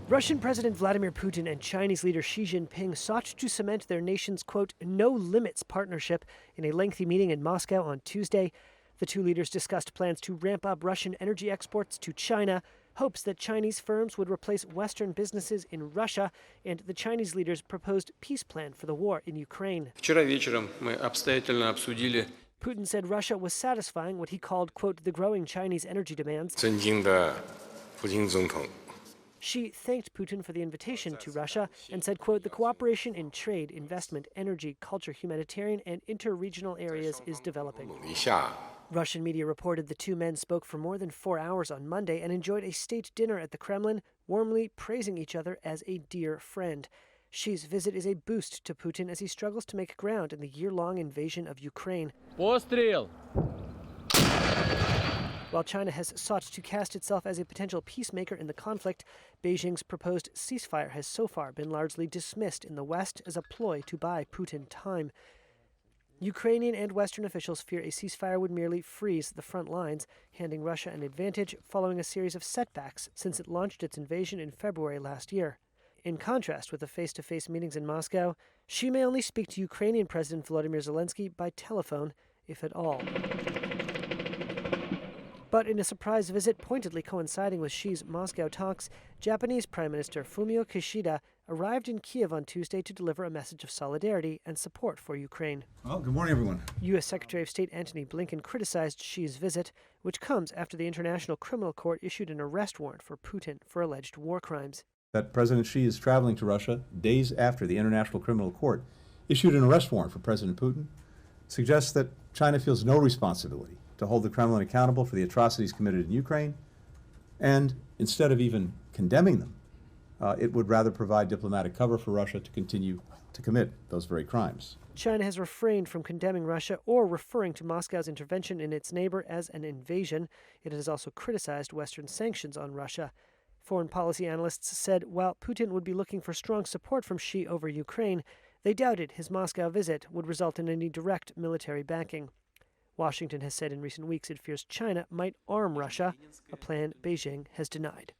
Russian President Vladimir Putin and Chinese leader Xi Jinping sought to cement their nation's, quote, no-limits partnership in a lengthy meeting in Moscow on Tuesday. The two leaders discussed plans to ramp up Russian energy exports to China, hopes that Chinese firms would replace Western businesses in Russia, and the Chinese leaders proposed peace plan for the war in Ukraine. Вчера вечером мы обстоятельно обсудили Putin said Russia was satisfying what he called, quote, the growing Chinese energy demands. 尊敬的普京总统。 Xi thanked Putin for the invitation to Russia and said, quote, the cooperation in trade, investment, energy, culture, humanitarian, and inter-regional areas is developing. Russian media reported the two men spoke for more than 4 hours on Monday and enjoyed a state dinner at the Kremlin, warmly praising each other as a dear friend. Xi's visit is a boost to Putin as he struggles to make ground in the year-long invasion of Ukraine. Пострел! While China has sought to cast itself as a potential peacemaker in the conflict, Beijing's proposed ceasefire has so far been largely dismissed in the West as a ploy to buy Putin time. Ukrainian and Western officials fear a ceasefire would merely freeze the front lines, handing Russia an advantage following a series of setbacks since it launched its invasion in February last year. In contrast with the face-to-face meetings in Moscow, Xi may only speak to Ukrainian President Volodymyr Zelensky by telephone, if at all. But in a surprise visit pointedly coinciding with Xi's Moscow talks, Japanese Prime Minister Fumio Kishida arrived in Kiev on Tuesday to deliver a message of solidarity and support for Ukraine. Well, good morning, everyone. U.S. Secretary of State Antony Blinken criticized Xi's visit, which comes after the International Criminal Court issued an arrest warrant for Putin for alleged war crimes. That President Xi is traveling to Russia days after the International Criminal Court issued an arrest warrant for President Putin suggests that China feels no responsibility to hold the Kremlin accountable for the atrocities committed in Ukraine, and instead of even condemning them, it would rather provide diplomatic cover for Russia to continue to commit those very crimes. China has refrained from condemning Russia or referring to Moscow's intervention in its neighbor as an invasion. It has also criticized Western sanctions on Russia. Foreign policy analysts said while Putin would be looking for strong support from Xi over Ukraine, they doubted his Moscow visit would result in any direct military backing. Washington has said in recent weeks it fears China might arm Russia, a plan Beijing has denied.